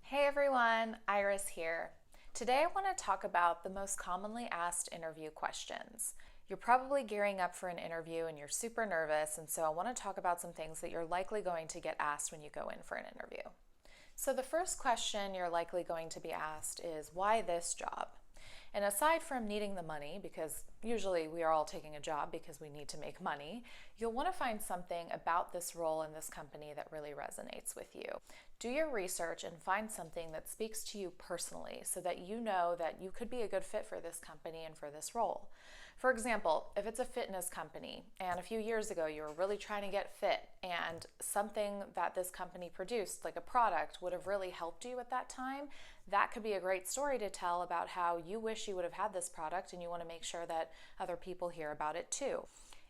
Hey everyone, Iris here. Today I want to talk about the most commonly asked interview questions. You're probably gearing up for an interview and you're super nervous, and so I want to talk about some things that you're likely going to get asked when you go in for an interview. So the first question you're likely going to be asked is, why this job? And aside from needing the money, because usually we are all taking a job because we need to make money, you'll want to find something about this role in this company that really resonates with you. Do your research and find something that speaks to you personally so that you know that you could be a good fit for this company and for this role. For example, if it's a fitness company and a few years ago you were really trying to get fit and something that this company produced, like a product, would have really helped you at that time, that could be a great story to tell about how you wish you would have had this product and you want to make sure that other people hear about it too.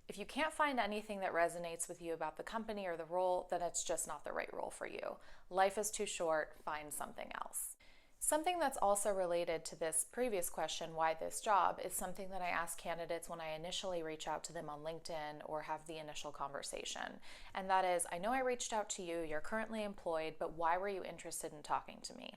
If you can't find anything that resonates with you about the company or the role, then it's just not the right role for you. Life is too short, find something else. Something that's also related to this previous question, why this job, is something that I ask candidates when I initially reach out to them on LinkedIn or have the initial conversation. And that is, I know I reached out to you, you're currently employed, but why were you interested in talking to me?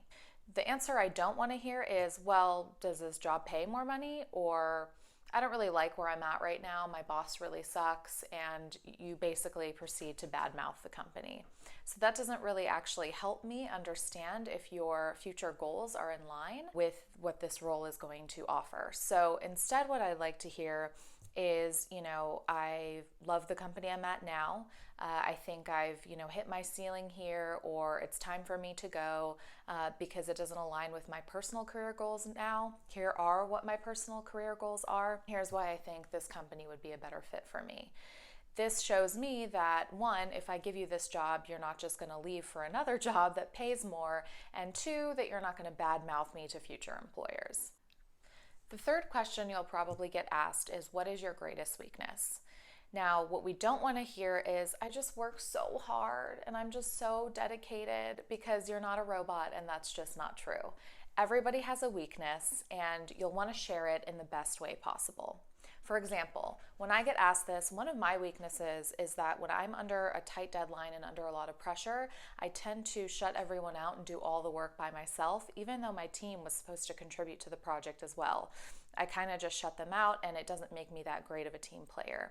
The answer I don't want to hear is, well, does this job pay more money? Or I don't really like where I'm at right now. My boss really sucks, and you basically proceed to badmouth the company. So that doesn't really actually help me understand if your future goals are in line with what this role is going to offer. So instead, what I'd like to hear is, I love the company I'm at now. I think I've, hit my ceiling here, or it's time for me to go because it doesn't align with my personal career goals now. Here are what my personal career goals are. Here's why I think this company would be a better fit for me. This shows me that, one, if I give you this job, you're not just going to leave for another job that pays more, and two, that you're not going to badmouth me to future employers. The third question you'll probably get asked is, what is your greatest weakness? Now, what we don't want to hear is, I just work so hard and I'm just so dedicated, because you're not a robot and that's just not true. Everybody has a weakness and you'll want to share it in the best way possible. For example, when I get asked this, one of my weaknesses is that when I'm under a tight deadline and under a lot of pressure, I tend to shut everyone out and do all the work by myself, even though my team was supposed to contribute to the project as well. I kind of just shut them out, and it doesn't make me that great of a team player.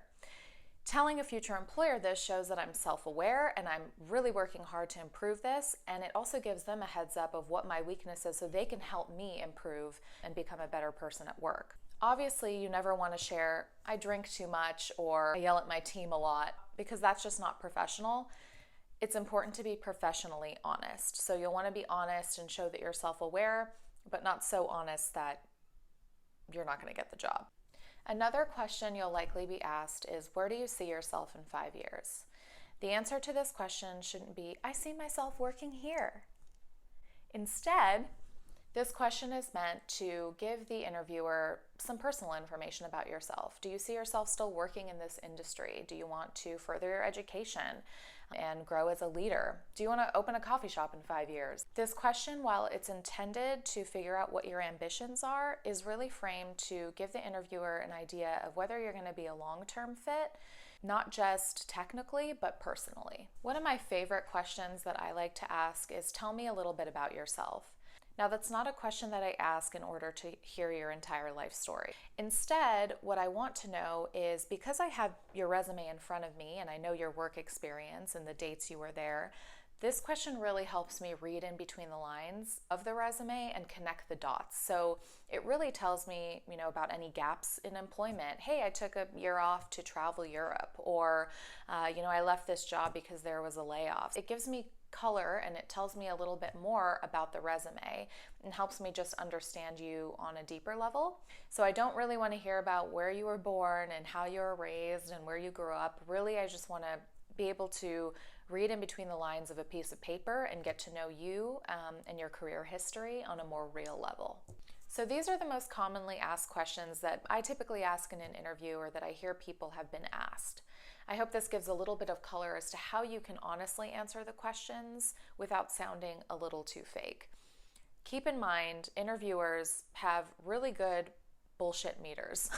Telling a future employer this shows that I'm self-aware and I'm really working hard to improve this, and it also gives them a heads up of what my weakness is so they can help me improve and become a better person at work. Obviously, you never want to share, I drink too much or I yell at my team a lot, because that's just not professional. It's important to be professionally honest. So you'll want to be honest and show that you're self-aware, but not so honest that you're not going to get the job. Another question you'll likely be asked is, where do you see yourself in 5 years? The answer to this question shouldn't be, I see myself working here. Instead, this question is meant to give the interviewer some personal information about yourself. Do you see yourself still working in this industry? Do you want to further your education and grow as a leader? Do you want to open a coffee shop in 5 years? This question, while it's intended to figure out what your ambitions are, is really framed to give the interviewer an idea of whether you're going to be a long-term fit, not just technically, but personally. One of my favorite questions that I like to ask is, tell me a little bit about yourself. Now, that's not a question that I ask in order to hear your entire life story. Instead, what I want to know is, because I have your resume in front of me and I know your work experience and the dates you were there, this question really helps me read in between the lines of the resume and connect the dots. So it really tells me, about any gaps in employment. Hey, I took a year off to travel Europe, or, I left this job because there was a layoff. It gives me color and it tells me a little bit more about the resume and helps me just understand you on a deeper level. So I don't really want to hear about where you were born and how you were raised and where you grew up. Really, I just want to be able to read in between the lines of a piece of paper and get to know you and your career history on a more real level. So these are the most commonly asked questions that I typically ask in an interview, or that I hear people have been asked. I hope this gives a little bit of color as to how you can honestly answer the questions without sounding a little too fake. Keep in mind, interviewers have really good bullshit meters.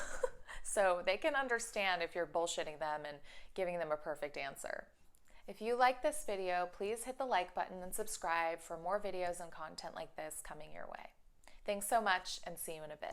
So they can understand if you're bullshitting them and giving them a perfect answer. If you like this video, please hit the like button and subscribe for more videos and content like this coming your way. Thanks so much, and see you in a bit.